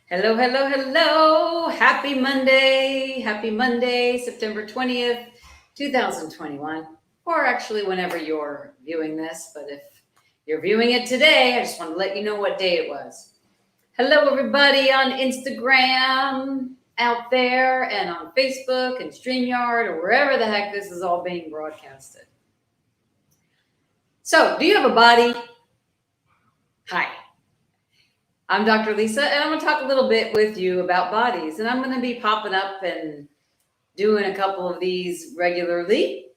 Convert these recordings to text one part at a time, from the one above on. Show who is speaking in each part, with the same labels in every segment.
Speaker 1: Hello, hello, hello. Happy Monday. Happy Monday, September 20th, 2021. Or actually, whenever you're viewing this. But if you're viewing it today, I just want to let you know what day it was. Hello, everybody on Instagram out there and on Facebook and StreamYard or wherever the heck this is all being broadcasted. So, do you have a body? Hi. I'm Dr. Lisa, and I'm going to talk a little bit with you about bodies. And I'm going to be popping up and doing a couple of these regularly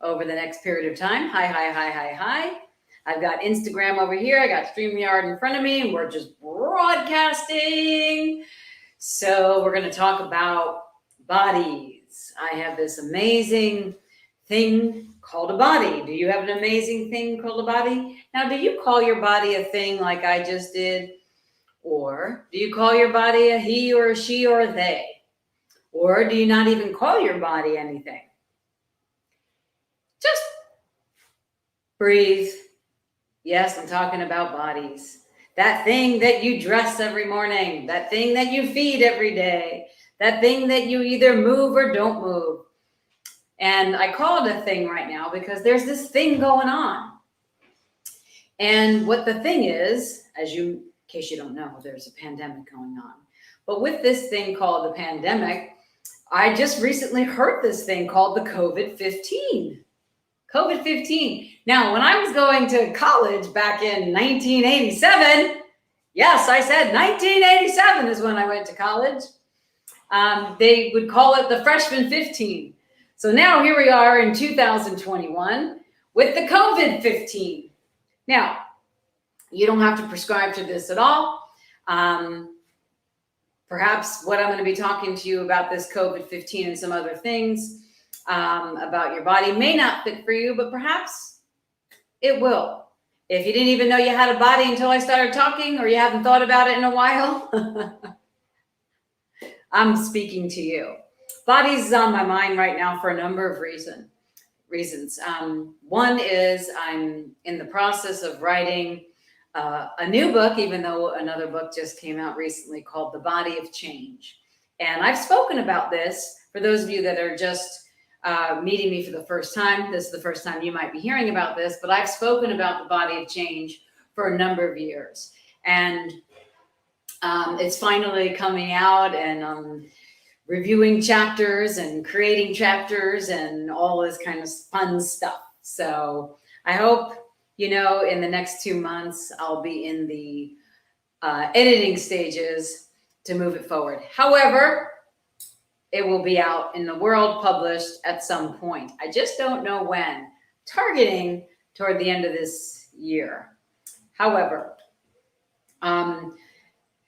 Speaker 1: over the next period of time. Hi. I've got Instagram over here. I got StreamYard in front of me, and we're just broadcasting. So we're going to talk about bodies. I have this amazing thing called a body. Do you have an amazing thing called a body? Now, do you call your body a thing like I just did? Or do you call your body a he or a she or a they? Or do you not even call your body anything? Just breathe. Yes, I'm talking about bodies. That thing that you dress every morning, that thing that you feed every day, that thing that you either move or don't move. And I call it a thing right now because there's this thing going on. And what the thing is, in case you don't know, there's a pandemic going on. But with this thing called the pandemic, I just recently heard this thing called the COVID-15. COVID-15. Now, when I was going to college back in 1987, yes, I said 1987 is when I went to college, they would call it the freshman 15. So now here we are in 2021 with the COVID-15. Now, you don't have to prescribe to this at all. Perhaps what I'm going to be talking to you about this COVID-15 and some other things about your body may not fit for you, but perhaps it will. If you didn't even know you had a body until I started talking, or you haven't thought about it in a while, I'm speaking to you. Bodies is on my mind right now for a number of reasons. One is I'm in the process of writing a new book, even though another book just came out recently called The Body of Change. And I've spoken about this for those of you that are just meeting me for the first time. This is the first time you might be hearing about this, but I've spoken about The Body of Change for a number of years. And it's finally coming out, and reviewing chapters and creating chapters and all this kind of fun stuff. So I hope, in the next 2 months, I'll be in the editing stages to move it forward. However, it will be out in the world, published at some point. I just don't know when, targeting toward the end of this year. However,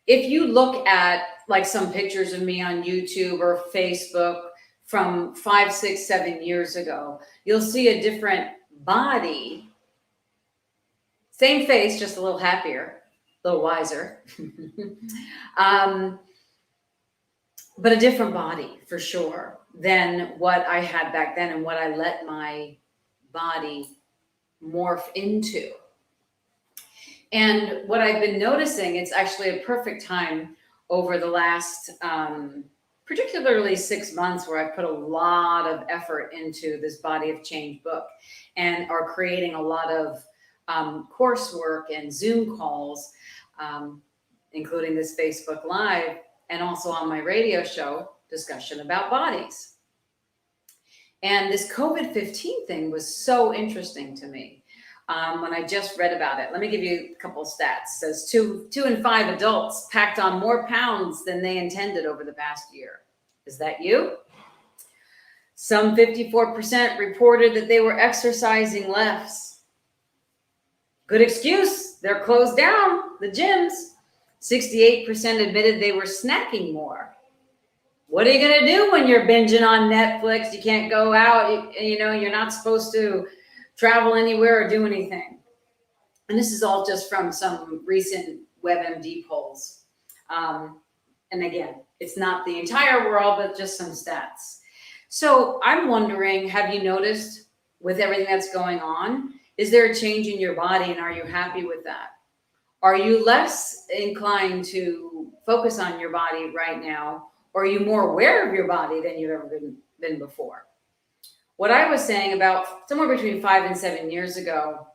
Speaker 1: if you look at like some pictures of me on YouTube or Facebook from 5, 6, 7 years ago, you'll see a different body. Same face, just a little happier, a little wiser. But a different body for sure than what I had back then and what I let my body morph into. And what I've been noticing, it's actually a perfect time over the last, particularly 6 months, where I've put a lot of effort into this Body of Change book and are creating a lot of coursework and Zoom calls, including this Facebook Live, and also on my radio show, discussion about bodies. And this COVID-15 thing was so interesting to me. When I just read about it. Let me give you a couple of stats. It says 2 in 5 adults packed on more pounds than they intended over the past year. Is that you? Some 54% reported that they were exercising less. Good excuse. They're closed down, the gyms. 68% admitted they were snacking more. What are you going to do when you're binging on Netflix? You can't go out. You're not supposed to travel anywhere or do anything. And this is all just from some recent WebMD polls. And again, it's not the entire world, but just some stats. So I'm wondering, have you noticed with everything that's going on, is there a change in your body, and are you happy with that? Are you less inclined to focus on your body right now? Or are you more aware of your body than you've ever been before? What I was saying about somewhere between 5 and 7 years ago,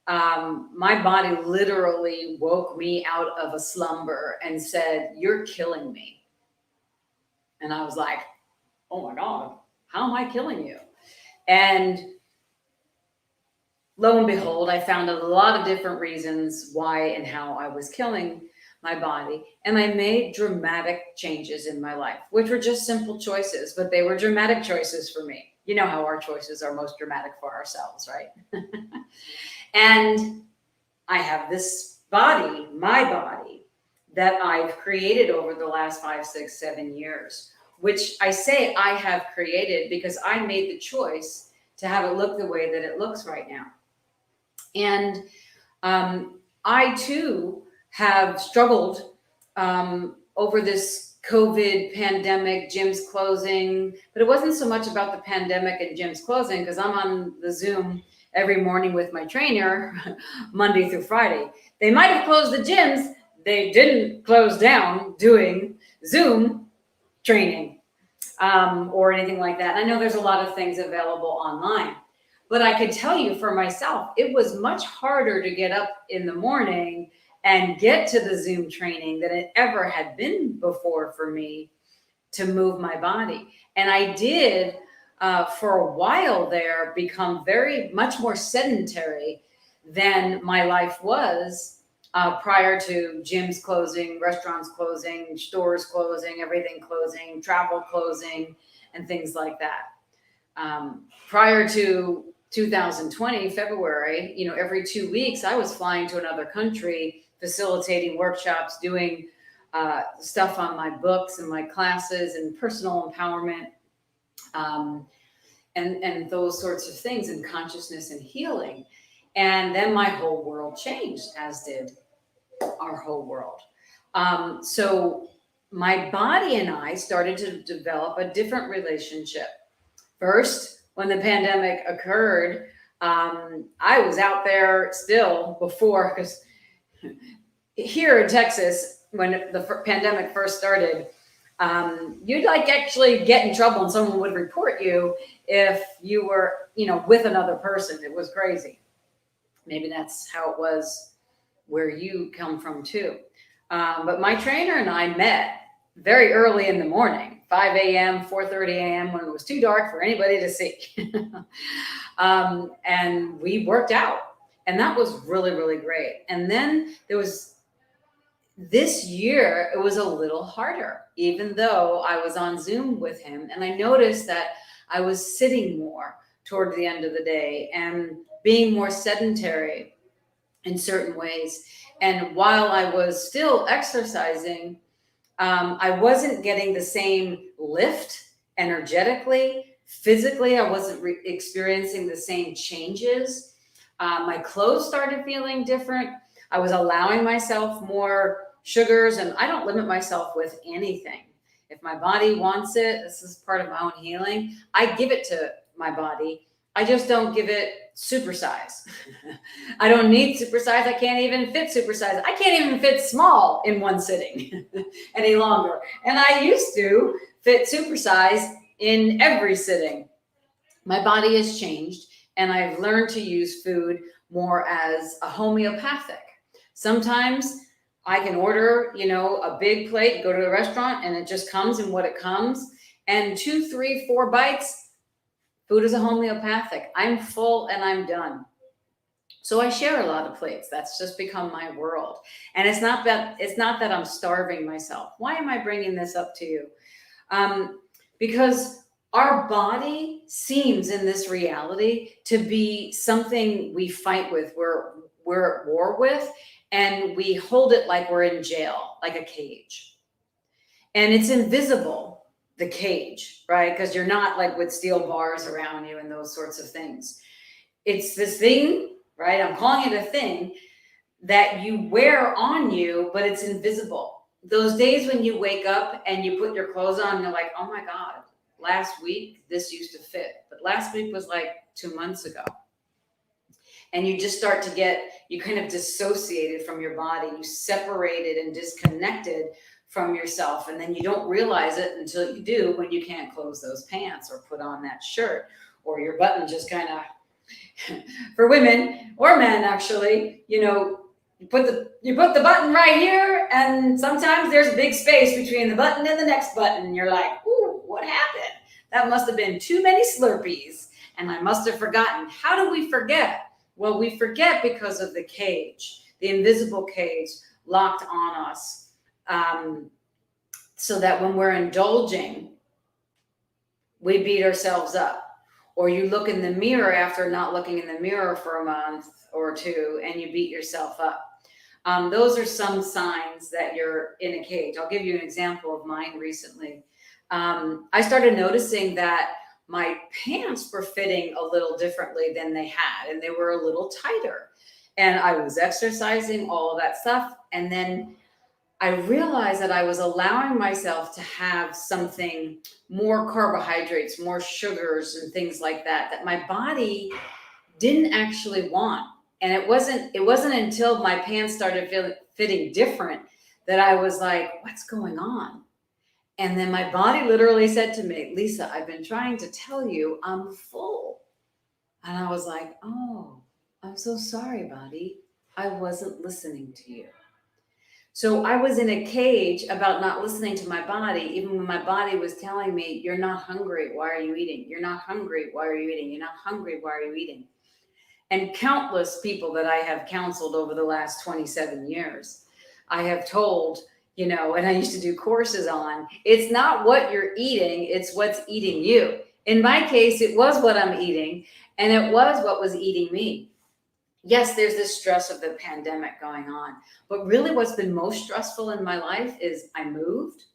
Speaker 1: my body literally woke me out of a slumber and said, "You're killing me." And I was like, "Oh my God, how am I killing you?" And lo and behold, I found a lot of different reasons why and how I was killing my body. And I made dramatic changes in my life, which were just simple choices, but they were dramatic choices for me. You know how our choices are most dramatic for ourselves, right? And I have this body, my body, that I've created over the last 5, 6, 7 years, which I say I have created because I made the choice to have it look the way that it looks right now. And I too have struggled over this COVID pandemic, gyms closing, but it wasn't so much about the pandemic and gyms closing because I'm on the Zoom every morning with my trainer Monday through Friday. They might have closed the gyms. They didn't close down doing Zoom training or anything like that. And I know there's a lot of things available online. But I could tell you for myself, it was much harder to get up in the morning and get to the Zoom training than it ever had been before for me to move my body. And I did, for a while there, become very much more sedentary than my life was prior to gyms closing, restaurants closing, stores closing, everything closing, travel closing, and things like that. Prior to 2020, February, every 2 weeks, I was flying to another country, facilitating workshops, doing stuff on my books and my classes and personal empowerment, and those sorts of things, and consciousness and healing. And then my whole world changed, as did our whole world. So my body and I started to develop a different relationship. First, when the pandemic occurred, I was out there still before, because here in Texas, when the pandemic first started, you'd actually get in trouble and someone would report you if you were, with another person. It was crazy. Maybe that's how it was where you come from too. But my trainer and I met very early in the morning, 5 a.m., 4:30 a.m., when it was too dark for anybody to see. And we worked out, and that was really, really great. And then there was this year, it was a little harder, even though I was on Zoom with him. And I noticed that I was sitting more toward the end of the day and being more sedentary in certain ways. And while I was still exercising, I wasn't getting the same lift energetically, physically. I wasn't experiencing the same changes. My clothes started feeling different. I was allowing myself more sugars, and I don't limit myself with anything. If my body wants it, this is part of my own healing, I give it to my body. I just don't give it supersize. I don't need supersize. I can't even fit supersize. I can't even fit small in one sitting any longer. And I used to fit supersize in every sitting. My body has changed, and I've learned to use food more as a homeopathic. Sometimes I can order, a big plate, go to the restaurant, and it just comes in what it comes. And 2, 3, 4 bites, food is a homeopathic. I'm full and I'm done. So I share a lot of plates. That's just become my world. And it's not that I'm starving myself. Why am I bringing this up to you? Because our body seems in this reality to be something we fight with, we're at war with, and we hold it like we're in jail, like a cage. And it's invisible, the cage, right? Because you're not like with steel bars around you and those sorts of things. It's this thing, right? I'm calling it a thing that you wear on you, but it's invisible. Those days when you wake up and you put your clothes on and you're like, oh my God, last week this used to fit, but last week was like 2 months ago. and you just start to get, you kind of dissociated from your body. You separated and disconnected from yourself. And then you don't realize it until you do, when you can't close those pants or put on that shirt, or your button just kind of, for women or men, actually, you put the button right here, and sometimes there's a big space between the button and the next button. You're like, ooh, what happened? That must have been too many Slurpees, and I must have forgotten. How do we forget? Well, we forget because of the cage, the invisible cage locked on us, so that when we're indulging, we beat ourselves up. Or you look in the mirror after not looking in the mirror for a month or two, and you beat yourself up. Those are some signs that you're in a cage. I'll give you an example of mine recently. I started noticing that my pants were fitting a little differently than they had, and they were a little tighter. And I was exercising, all of that stuff. And then I realized that I was allowing myself to have something more carbohydrates, more sugars and things like that, that my body didn't actually want. And it wasn't until my pants started fitting different that I was like, what's going on? And then my body literally said to me, Lisa, I've been trying to tell you I'm full. And I was like, oh, I'm so sorry, body. I wasn't listening to you. So I was in a cage about not listening to my body, even when my body was telling me, you're not hungry. Why are you eating? You're not hungry. Why are you eating? You're not hungry. Why are you eating? And countless people that I have counseled over the last 27 years, I have told, and I used to do courses on, it's not what you're eating, it's what's eating you. In my case, it was what I'm eating, and it was what was eating me. Yes, there's this stress of the pandemic going on, but really what's been most stressful in my life is I moved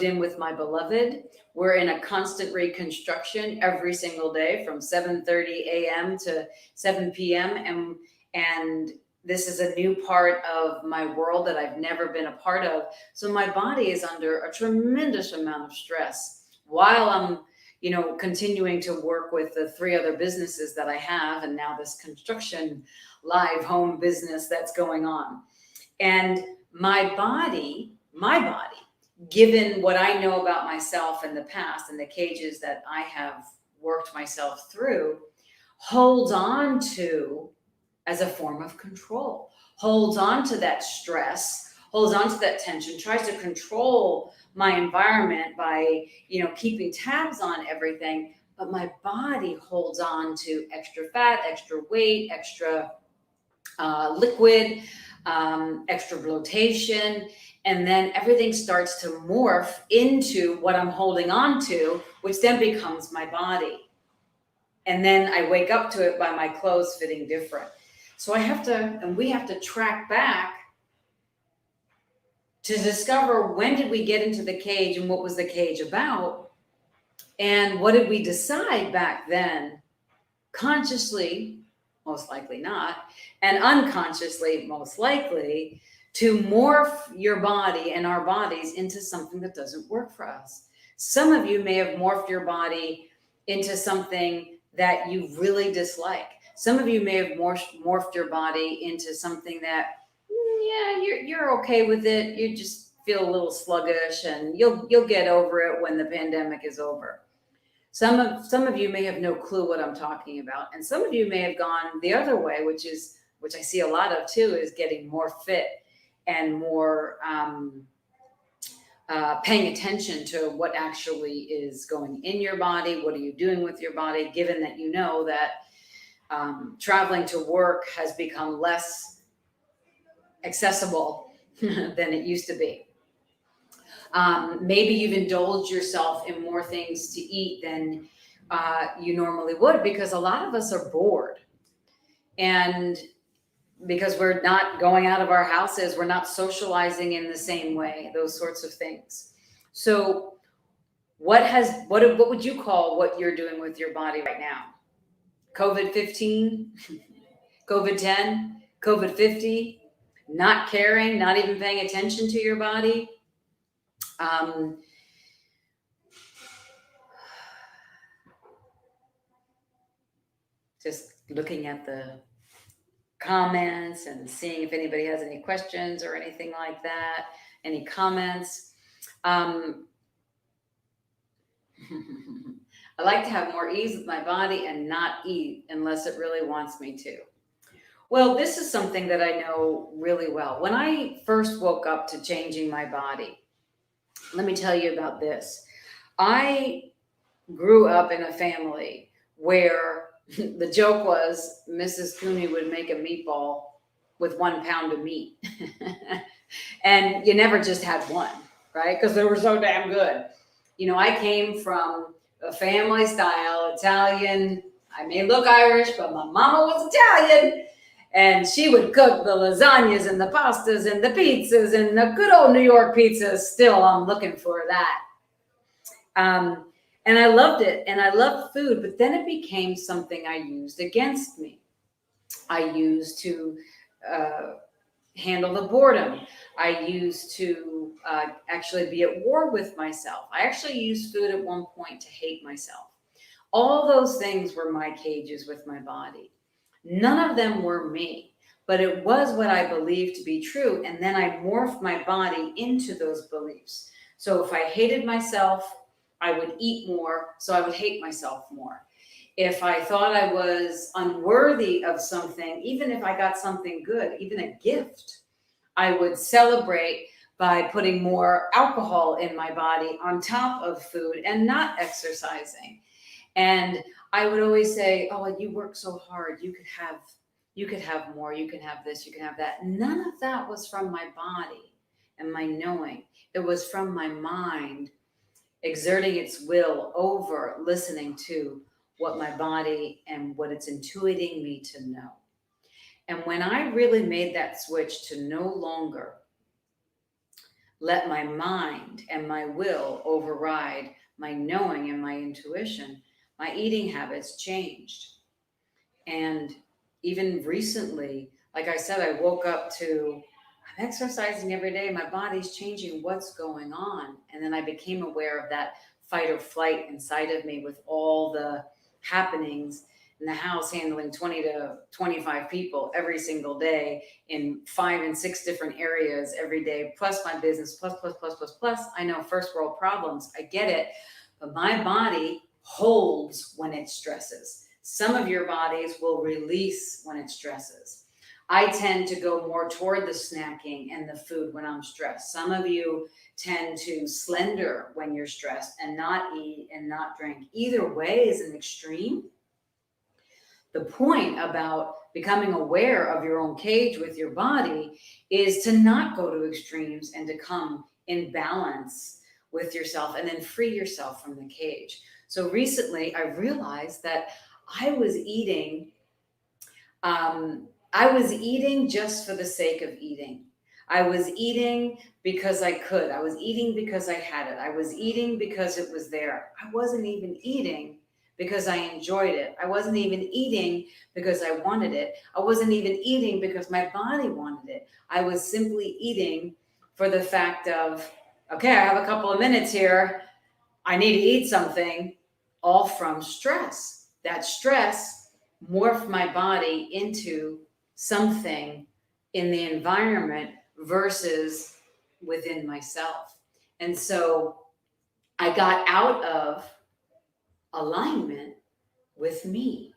Speaker 1: in with my beloved. We're in a constant reconstruction every single day from 7:30 a.m. to 7 p.m. And this is a new part of my world that I've never been a part of. So my body is under a tremendous amount of stress while I'm continuing to work with the 3 other businesses that I have, and now this construction live home business that's going on. And my body, given what I know about myself in the past and the cages that I have worked myself through, holds on to as a form of control, holds on to that stress, holds on to that tension, tries to control my environment by, keeping tabs on everything. But my body holds on to extra fat, extra weight, extra liquid, extra bloatation. And then everything starts to morph into what I'm holding on to, which then becomes my body. And then I wake up to it by my clothes fitting different. So we have to track back to discover, when did we get into the cage and what was the cage about? And what did we decide back then, consciously, most likely not, and unconsciously, most likely, to morph your body and our bodies into something that doesn't work for us. Some of you may have morphed your body into something that you really dislike. Some of you may have morphed your body into something that, you're okay with it. You just feel a little sluggish, and you'll get over it when the pandemic is over. Some of you may have no clue what I'm talking about, and some of you may have gone the other way, which I see a lot of too, is getting more fit and more paying attention to what actually is going in your body. What are you doing with your body, given that you know that traveling to work has become less accessible than it used to be. Maybe you've indulged yourself in more things to eat than you normally would, because a lot of us are bored. And because we're not going out of our houses, we're not socializing in the same way, those sorts of things. So what would you call what you're doing with your body right now? COVID-15, COVID-10, COVID-50, not caring, not even paying attention to your body. Just looking at the comments and seeing if anybody has any questions or anything like that, any comments. Um, I like to have more ease with my body and not eat unless it really wants me to. Well, this is something that I know really well. When I first woke up to changing my body, let me tell you about this. I grew up in a family where the joke was Mrs. Cooney would make a meatball with 1 pound of meat. And you never just had one, right? Because they were so damn good. You know, I came from a family style Italian. I may look Irish, but my mama was Italian. And she would cook the lasagnas and the pastas and the pizzas and the good old New York pizzas. Still, I'm looking for that. Um, and I loved it, and I loved food, but then it became something I used against me. I used to uh, handle the boredom. I used to actually be at war with myself. I actually used food at one point to hate myself. All those things were my cages with my body. None of them were me, but it was what I believed to be true. And then I morphed my body into those beliefs. So if I hated myself, I would eat more, so I would hate myself more. If I thought I was unworthy of something, even if I got something good, even a gift, I would celebrate by putting more alcohol in my body on top of food and not exercising. And I would always say, "Oh, you work so hard. You could have more. You can have this. You can have that." None of that was from my body and my knowing. It was from my mind exerting its will over listening to what my body and what it's intuiting me to know. And when I really made that switch to no longer let my mind and my will override my knowing and my intuition, my eating habits changed. And even recently, like I said, I woke up to I'm exercising every day, my body's changing, what's going on? And then I became aware of that fight or flight inside of me with all the happenings in the house, handling 20 to 25 people every single day in 5 and 6 different areas every day, plus my business, plus, plus, plus, plus, plus. I know first world problems, I get it, but my body holds when it stresses. Some of your bodies will release when it stresses. I tend to go more toward the snacking and the food when I'm stressed. Some of you tend to slender when you're stressed and not eat and not drink. Either way is an extreme. The point about becoming aware of your own cage with your body is to not go to extremes and to come in balance with yourself and then free yourself from the cage. So recently I realized that I was eating I was eating just for the sake of eating. I was eating because I could. I was eating because I had it. I was eating because it was there. I wasn't even eating because I enjoyed it. I wasn't even eating because I wanted it. I wasn't even eating because my body wanted it. I was simply eating for the fact of, okay, I have a couple of minutes here. I need to eat something, all from stress. That stress morphed my body into something in the environment versus within myself. And so I got out of alignment with me.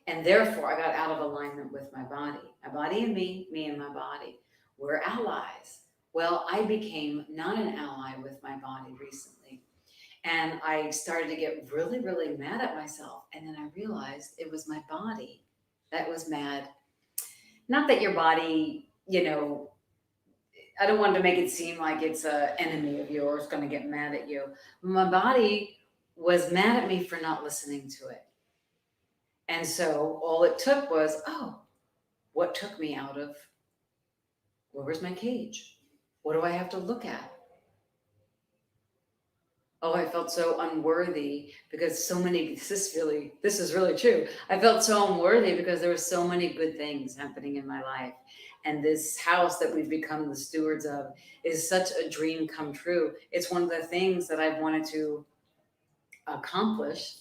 Speaker 1: And therefore, I got out of alignment with my body. My body and me and my body. We're allies. Well, I became not an ally with my body recently. And I started to get really, really mad at myself. And then I realized it was my body that was mad. Not that your body, I don't want to make it seem like it's an enemy of yours going to get mad at you. My body was mad at me for not listening to it. And so all it took was, oh, what took me out of where was my cage? What do I have to look at? Oh, I felt so unworthy because this is really true. I felt so unworthy because there were so many good things happening in my life. And this house that we've become the stewards of is such a dream come true. It's one of the things that I've wanted to accomplish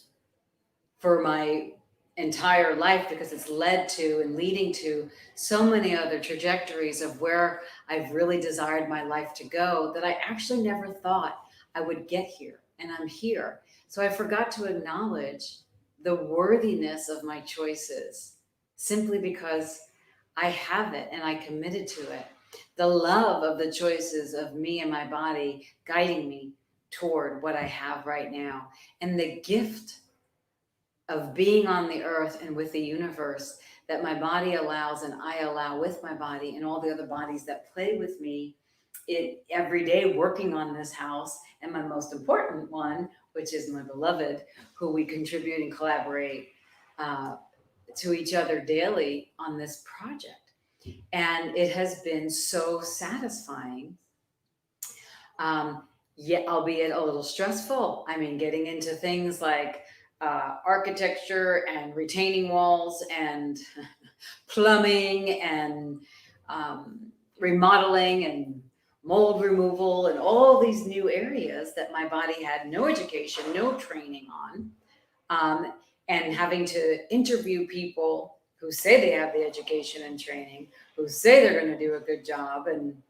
Speaker 1: for my entire life, because it's led to and leading to so many other trajectories of where I've really desired my life to go, that I actually never thought I would get here. And I'm here. So I forgot to acknowledge the worthiness of my choices simply because I have it and I committed to it. The love of the choices of me and my body guiding me toward what I have right now. And the gift of being on the earth and with the universe that my body allows and I allow with my body and all the other bodies that play with me every day working on this house. And my most important one, which is my beloved, who we contribute and collaborate to each other daily on this project. And it has been so satisfying. Yeah, albeit a little stressful. I mean, getting into things like architecture and retaining walls and plumbing and remodeling and mold removal and all these new areas that my body had no education, no training on, and having to interview people who say they have the education and training, who say they're going to do a good job. And,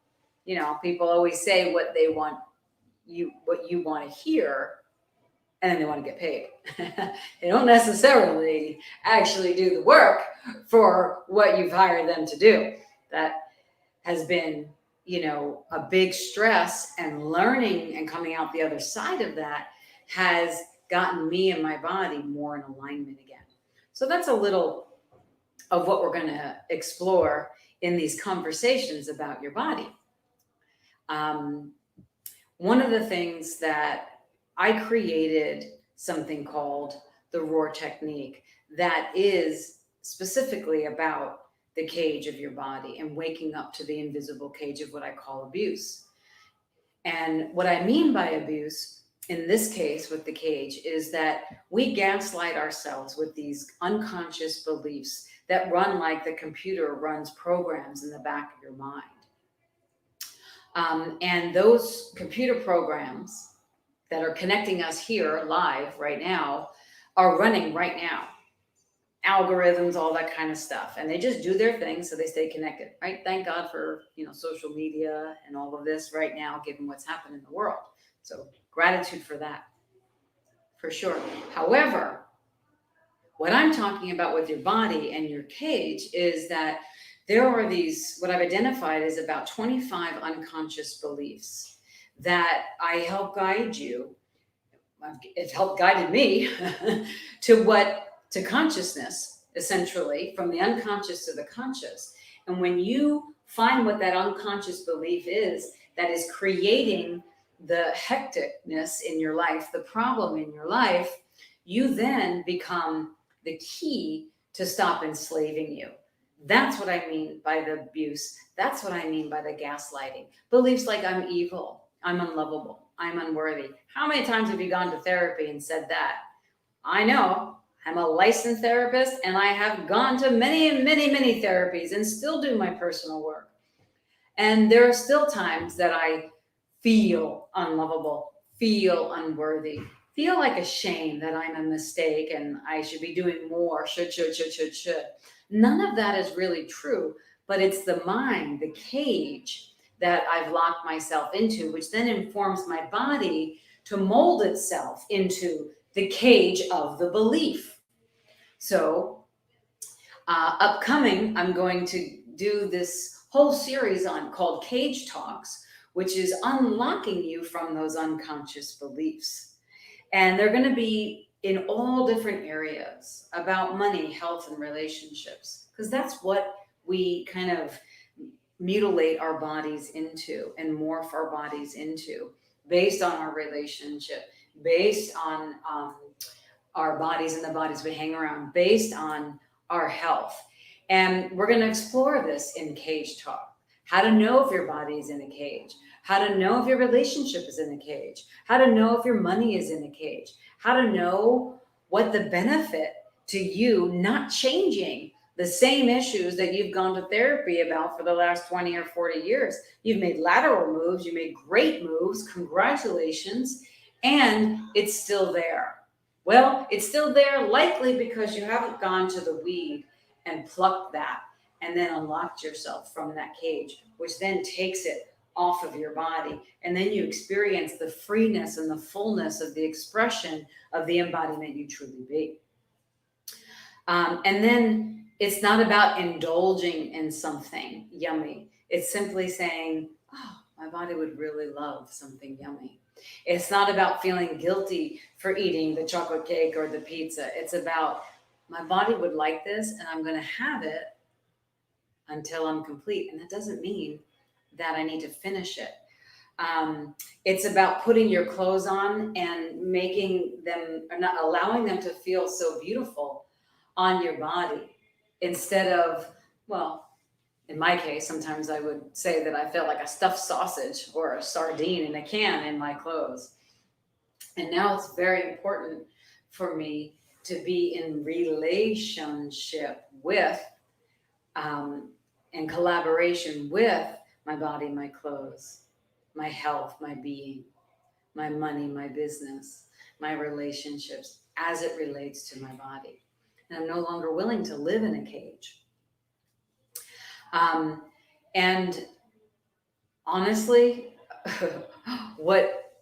Speaker 1: you know, people always say what they want what you want to hear, and then they want to get paid. They don't necessarily actually do the work for what you've hired them to do. That has been, you know, a big stress, and learning and coming out the other side of that has gotten me and my body more in alignment again. So that's a little of what we're going to explore in these conversations about your body. One of the things that I created something called the Roar Technique that is specifically about the cage of your body and waking up to the invisible cage of what I call abuse. And what I mean by abuse in this case with the cage is that we gaslight ourselves with these unconscious beliefs that run like the computer runs programs in the back of your mind. And those computer programs that are connecting us here live right now are running right now. Algorithms, all that kind of stuff. And they just do their thing so they stay connected, right? Thank God for, you know, social media and all of this right now, given what's happened in the world. So gratitude for that, for sure. However, what I'm talking about with your body and your cage is that there are these, what I've identified is about 25 unconscious beliefs that I help guide you. It helped guided me to consciousness, essentially, from the unconscious to the conscious. And when you find what that unconscious belief is that is creating the hecticness in your life, the problem in your life, you then become the key to stop enslaving you. That's what I mean by the abuse. That's what I mean by the gaslighting. Beliefs like I'm evil, I'm unlovable, I'm unworthy. How many times have you gone to therapy and said that? I know. I'm a licensed therapist, and I have gone to many, many, many therapies and still do my personal work. And there are still times that I feel unlovable, feel unworthy, feel like a shame that I'm a mistake and I should be doing more, should. None of that is really true, but it's the mind, the cage that I've locked myself into, which then informs my body to mold itself into the cage of the belief. So upcoming, I'm going to do this whole series called Cage Talks, which is unlocking you from those unconscious beliefs. And they're going to be in all different areas about money, health, and relationships, because that's what we kind of mutilate our bodies into and morph our bodies into based on our relationship, based on our bodies and the bodies we hang around, based on our health. And we're going to explore this in Cage Talk. How to know if your body is in a cage, how to know if your relationship is in a cage, how to know if your money is in a cage, how to know what the benefit to you not changing the same issues that you've gone to therapy about for the last 20 or 40 years. You've made lateral moves, you made great moves, congratulations, and it's still there. Well, it's still there, likely because you haven't gone to the weed and plucked that and then unlocked yourself from that cage, which then takes it off of your body. And then you experience the freeness and the fullness of the expression of the embodiment you truly be. And then it's not about indulging in something yummy. It's simply saying, oh, my body would really love something yummy. It's not about feeling guilty for eating the chocolate cake or the pizza. It's about my body would like this and I'm going to have it until I'm complete. And that doesn't mean that I need to finish it. It's about putting your clothes on and making them, or not allowing them to feel so beautiful on your body instead of, well, in my case, sometimes I would say that I felt like a stuffed sausage or a sardine in a can in my clothes. And now it's very important for me to be in relationship with and collaboration with my body, my clothes, my health, my being, my money, my business, my relationships as it relates to my body. And I'm no longer willing to live in a cage. And honestly, what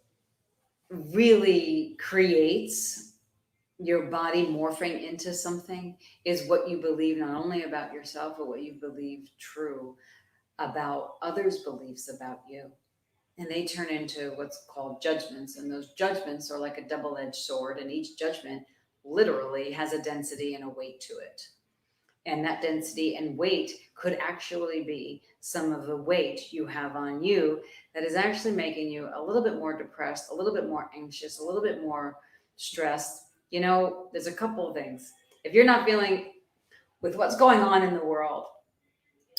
Speaker 1: really creates your body morphing into something is what you believe not only about yourself, but what you believe true about others' beliefs about you. And they turn into what's called judgments. And those judgments are like a double-edged sword, and each judgment literally has a density and a weight to it. And that density and weight could actually be some of the weight you have on you that is actually making you a little bit more depressed, a little bit more anxious, a little bit more stressed. You know, there's a couple of things. If you're not feeling with what's going on in the world,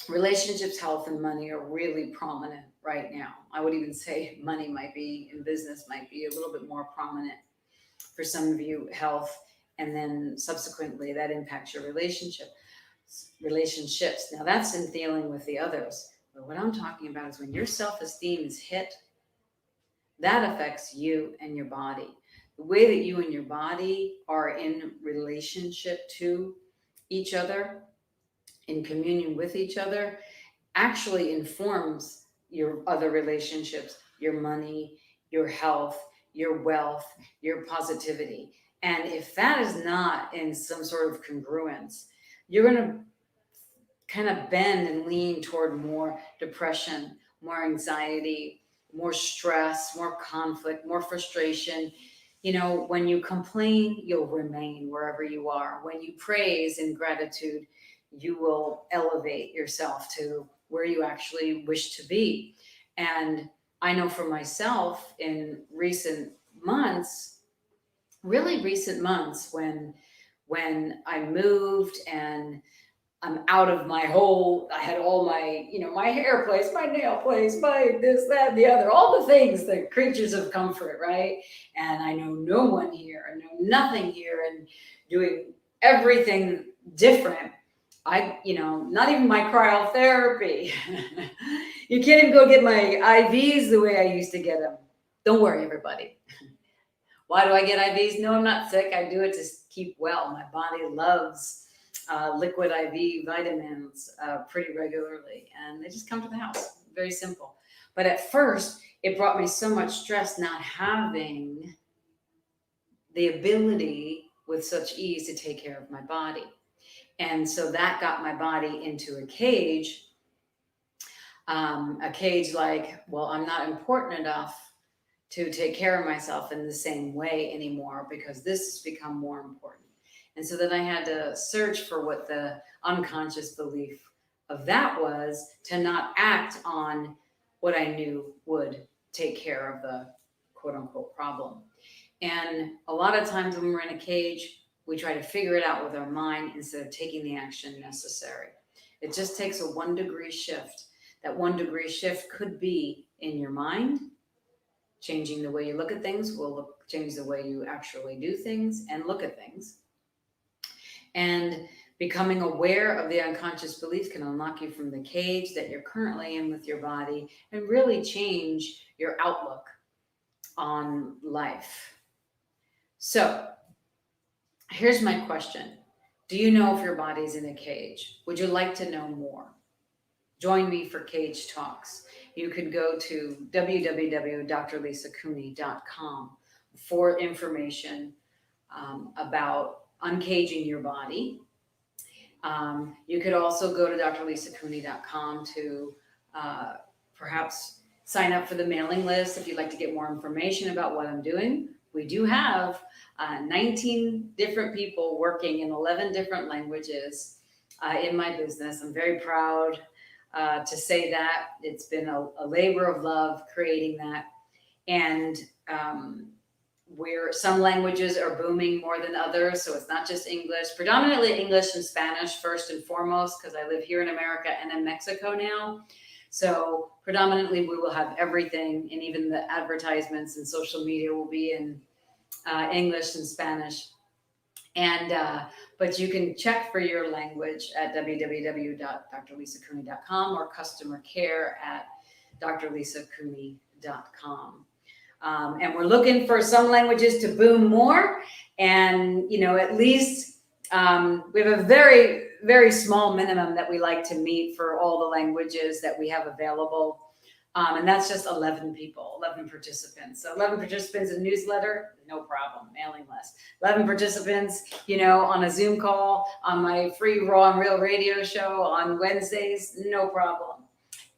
Speaker 1: relationships, health, and money are really prominent right now. I would even say money might be, in business might be a little bit more prominent for some of you, health, and then subsequently that impacts your relationships. Now that's in dealing with the others. But what I'm talking about is when your self-esteem is hit, that affects you and your body. The way that you and your body are in relationship to each other, in communion with each other, actually informs your other relationships, your money, your health, your wealth, your positivity. And if that is not in some sort of congruence, you're going to kind of bend and lean toward more depression, more anxiety, more stress, more conflict, more frustration. You know, when you complain, you'll remain wherever you are. When you praise in gratitude, you will elevate yourself to where you actually wish to be. And I know for myself in recent months, really recent months, when I moved and I'm out of my whole, I had all my, you know, my hair place, my nail place, my this, that, the other, all the things, the creatures of comfort, right? And I know no one here, I know nothing here, and doing everything different. You know, not even my cryotherapy. You can't even go get my IVs the way I used to get them. Don't worry, everybody. Why do I get IVs? No, I'm not sick. I do it to keep well. My body loves liquid IV vitamins pretty regularly, and they just come to the house. Very simple. But at first, it brought me so much stress not having the ability with such ease to take care of my body. And so that got my body into a cage like, well, I'm not important enough to take care of myself in the same way anymore because this has become more important. And so then I had to search for what the unconscious belief of that was, to not act on what I knew would take care of the quote unquote problem. And a lot of times when we're in a cage, we try to figure it out with our mind instead of taking the action necessary. It just takes a 1 degree shift. That 1 degree shift could be in your mind. Changing the way you look at things will change the way you actually do things and look at things. And becoming aware of the unconscious belief can unlock you from the cage that you're currently in with your body and really change your outlook on life. So Here's my question. Do you know if your body's in a cage? Would you like to know more? Join me for Cage Talks. You can go to www.drlisacooney.com for information about uncaging your body. You could also go to drlisacooney.com to perhaps sign up for the mailing list if you'd like to get more information about what I'm doing. We do have 19 different people working in 11 different languages in my business. I'm very proud to say that. It's been a labor of love creating that. And where some languages are booming more than others. So it's not just English, predominantly English and Spanish first and foremost, because I live here in America and in Mexico now. So predominantly we will have everything, and even the advertisements and social media will be in English and Spanish. And but you can check for your language at www.drlisacooney.com or customer care at drlisacooney.com. And we're looking for some languages to boom more. And, at least we have a very, very small minimum that we like to meet for all the languages that we have available. And that's just 11 people, 11 participants. So 11 participants in newsletter, no problem, mailing list. 11 participants, on a Zoom call, on my free Raw and Real radio show on Wednesdays, no problem.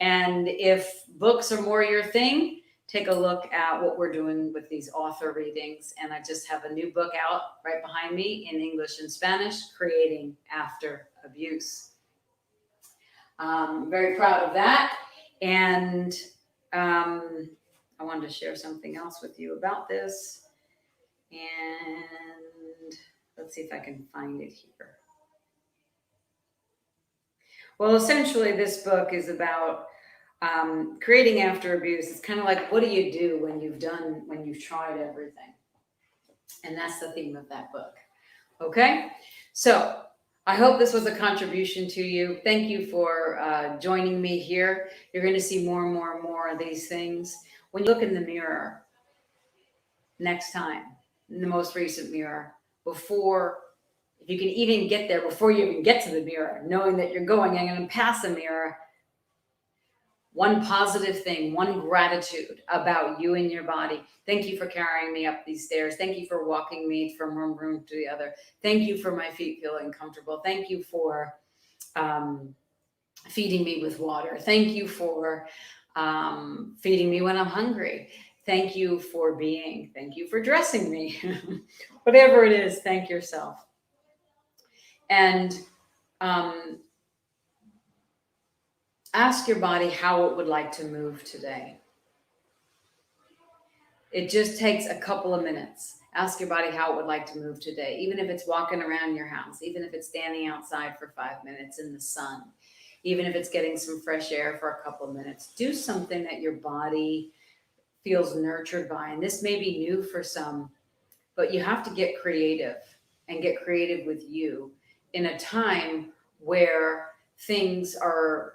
Speaker 1: And if books are more your thing, take a look at what we're doing with these author readings. And I just have a new book out right behind me in English and Spanish, Creating After Abuse. I'm very proud of that. And I wanted to share something else with you about this. And let's see if I can find it here. Well, essentially, this book is about creating after abuse. It's kind of like, what do you do when you've tried everything? And that's the theme of that book. Okay, so I hope this was a contribution to you. Thank you for joining me here. You're going to see more and more and more of these things. When you look in the mirror next time, in the most recent mirror, if you can even get there before you even get to the mirror, knowing that you're going and pass the mirror, one positive thing, one gratitude about you and your body. Thank you for carrying me up these stairs. Thank you for walking me from one room to the other. Thank you for my feet feeling comfortable. Thank you for feeding me with water. Thank you for feeding me when I'm hungry. Thank you for being. Thank you for dressing me. Whatever it is, thank yourself. And ask your body how it would like to move today. It just takes a couple of minutes. Ask your body how it would like to move today, even if it's walking around your house, even if it's standing outside for 5 minutes in the sun, even if it's getting some fresh air for a couple of minutes. Do something that your body feels nurtured by. And this may be new for some, but you have to get creative and get creative with you in a time where things are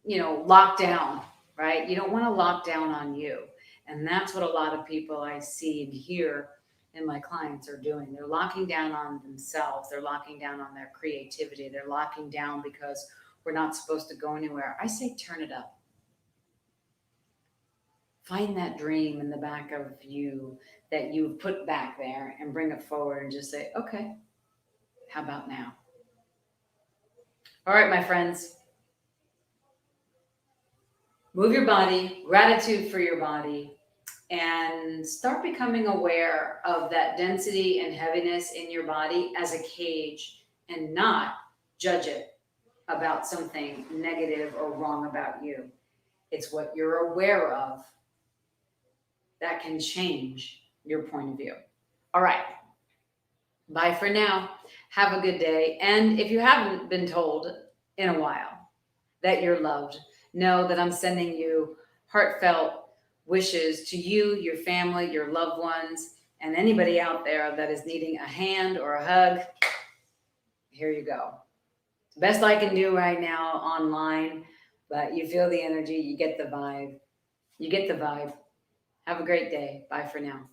Speaker 1: locked down, right? You don't want to lock down on you. And that's what a lot of people I see and hear in my clients are doing. They're locking down on themselves. They're locking down on their creativity. They're locking down because we're not supposed to go anywhere. I say, turn it up. Find that dream in the back of you that you've put back there and bring it forward and just say, okay, how about now? All right, my friends. Move your body, gratitude for your body, and start becoming aware of that density and heaviness in your body as a cage and not judge it about something negative or wrong about you. It's what you're aware of that can change your point of view. All right. Bye for now. Have a good day. And if you haven't been told in a while that you're loved, know that I'm sending you heartfelt wishes to you, your family, your loved ones, and anybody out there that is needing a hand or a hug. Here you go. It's the best I can do right now online, but you feel the energy, you get the vibe. Have a great day. Bye for now.